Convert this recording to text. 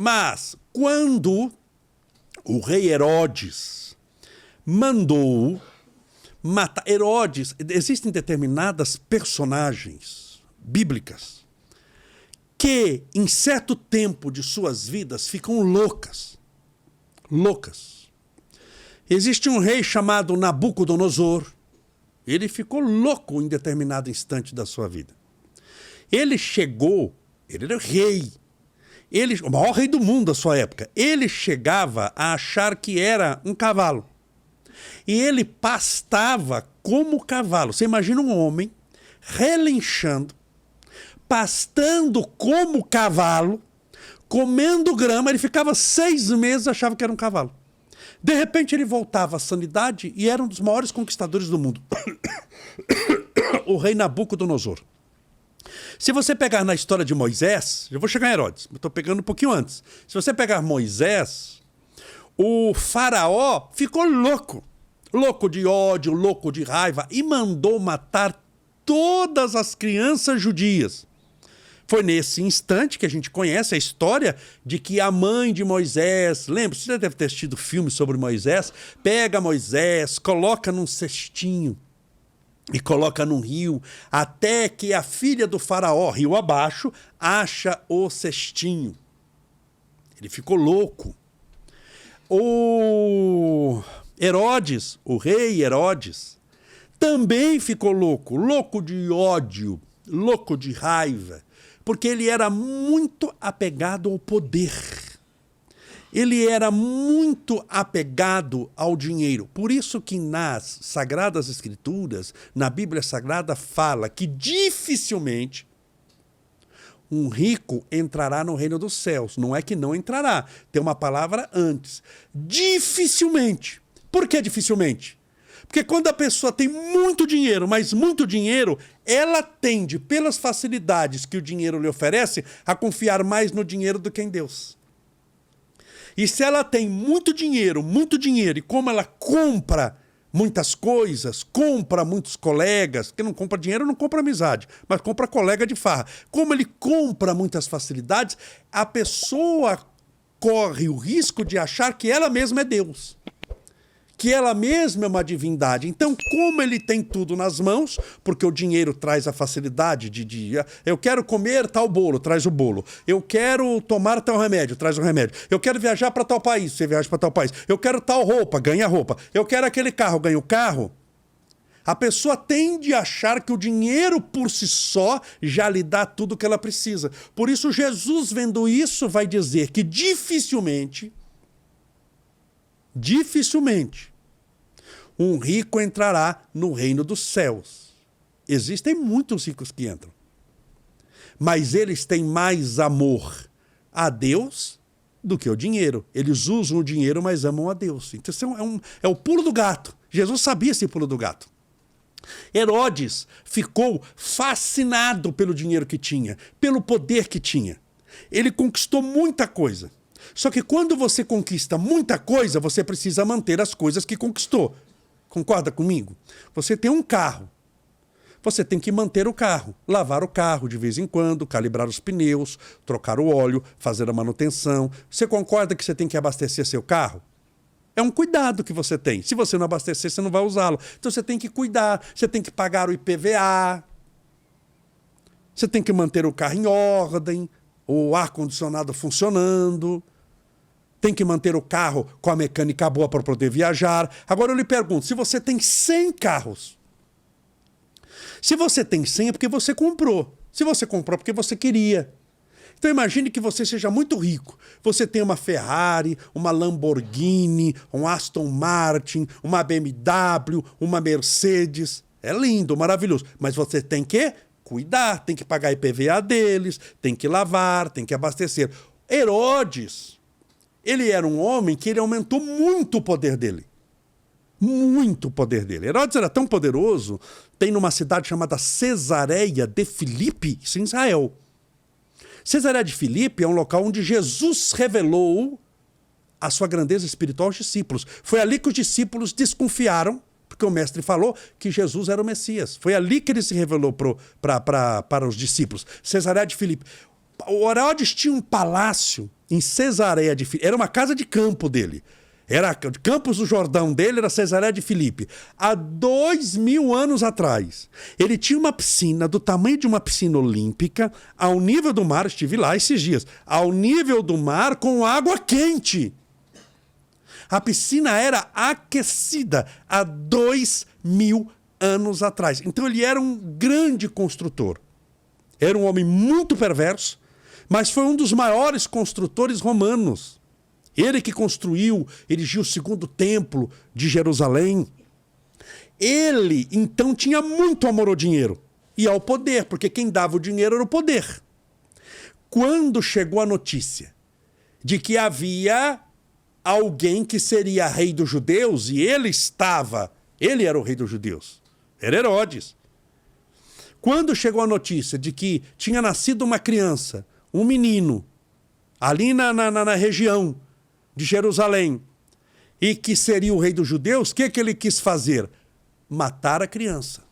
Mas quando o rei Herodes mandou matar... Herodes, existem determinadas personagens bíblicas que, em certo tempo de suas vidas, ficam loucas. Loucas. Existe um rei chamado Nabucodonosor. Ele ficou louco em determinado instante da sua vida. Ele era rei. O maior rei do mundo da sua época. Ele chegava a achar que era um cavalo. E ele pastava como cavalo. Você imagina um homem relinchando, pastando como cavalo, comendo grama. Ele ficava 6 meses e achava que era um cavalo. De repente ele voltava à sanidade e era um dos maiores conquistadores do mundo. O rei Nabucodonosor. Se você pegar na história de Moisés, eu vou chegar em Herodes, eu estou pegando um pouquinho antes. Se você pegar Moisés, o faraó ficou louco. Louco de ódio, louco de raiva e mandou matar todas as crianças judias. Foi nesse instante que a gente conhece a história de que a mãe de Moisés, lembra, você já deve ter assistido filme sobre Moisés, pega Moisés, coloca num cestinho e coloca num rio, até que a filha do faraó, rio abaixo, acha o cestinho. Ele ficou louco. O Herodes, o rei Herodes, também ficou louco, louco de ódio, louco de raiva, porque ele era muito apegado ao poder. Ele era muito apegado ao dinheiro. Por isso que nas Sagradas Escrituras, na Bíblia Sagrada, fala que dificilmente um rico entrará no reino dos céus. Não é que não entrará. Tem uma palavra antes. Dificilmente. Por que dificilmente? Porque quando a pessoa tem muito dinheiro, mas muito dinheiro, ela tende, pelas facilidades que o dinheiro lhe oferece, a confiar mais no dinheiro do que em Deus. E se ela tem muito dinheiro, e como ela compra muitas coisas, compra muitos colegas, porque não compra dinheiro, não compra amizade, mas compra colega de farra. Como ele compra muitas facilidades, a pessoa corre o risco de achar que ela mesma é Deus. Que ela mesma é uma divindade. Então, como ele tem tudo nas mãos, porque o dinheiro traz a facilidade de eu quero comer tal bolo, traz o bolo. Eu quero tomar tal remédio, traz o remédio. Eu quero viajar para tal país, você viaja para tal país. Eu quero tal roupa, ganha roupa. Eu quero aquele carro, ganha o carro. A pessoa tende a achar que o dinheiro por si só já lhe dá tudo o que ela precisa. Por isso, Jesus, vendo isso, vai dizer que dificilmente um rico entrará no reino dos céus. Existem muitos ricos que entram. Mas eles têm mais amor a Deus do que o dinheiro. Eles usam o dinheiro, mas amam a Deus. Então isso é o pulo do gato. Jesus sabia esse pulo do gato. Herodes ficou fascinado pelo dinheiro que tinha, pelo poder que tinha. Ele conquistou muita coisa. Só que quando você conquista muita coisa, você precisa manter as coisas que conquistou. Concorda comigo? Você tem um carro. Você tem que manter o carro, lavar o carro de vez em quando, calibrar os pneus, trocar o óleo, fazer a manutenção. Você concorda que você tem que abastecer seu carro? É um cuidado que você tem. Se você não abastecer, você não vai usá-lo. Então você tem que cuidar, você tem que pagar o IPVA, você tem que manter o carro em ordem, o ar-condicionado funcionando, tem que manter o carro com a mecânica boa para poder viajar. Agora eu lhe pergunto, se você tem 100 carros, se você tem 100 é porque você comprou. Se você comprou é porque você queria. Então imagine que você seja muito rico. Você tem uma Ferrari, uma Lamborghini, um Aston Martin, uma BMW, uma Mercedes. É lindo, maravilhoso. Mas você tem que cuidar, tem que pagar IPVA deles, tem que lavar, tem que abastecer. Herodes, ele era um homem que ele aumentou muito o poder dele. Muito o poder dele. Herodes era tão poderoso, tem numa cidade chamada Cesareia de Filipe, isso em Israel. Cesareia de Filipe é um local onde Jesus revelou a sua grandeza espiritual aos discípulos. Foi ali que os discípulos desconfiaram, porque o mestre falou que Jesus era o Messias. Foi ali que ele se revelou para os discípulos. Cesareia de Filipe. O Herodes tinha um palácio em Cesareia de Filipe. Era uma casa de campo dele. Era Campos do Jordão dele, era Cesareia de Filipe. Há 2000 anos atrás, ele tinha uma piscina do tamanho de uma piscina olímpica, ao nível do mar, estive lá esses dias, ao nível do mar com água quente. A piscina era aquecida há 2000 anos atrás. Então ele era um grande construtor. Era um homem muito perverso, mas foi um dos maiores construtores romanos. Ele que construiu, erigiu o segundo templo de Jerusalém. Ele, então, tinha muito amor ao dinheiro e ao poder, porque quem dava o dinheiro era o poder. Quando chegou a notícia de que havia alguém que seria rei dos judeus, e ele era o rei dos judeus, era Herodes. Quando chegou a notícia de que tinha nascido uma criança, um menino, ali na região de Jerusalém, e que seria o rei dos judeus, o que ele quis fazer? Matar a criança.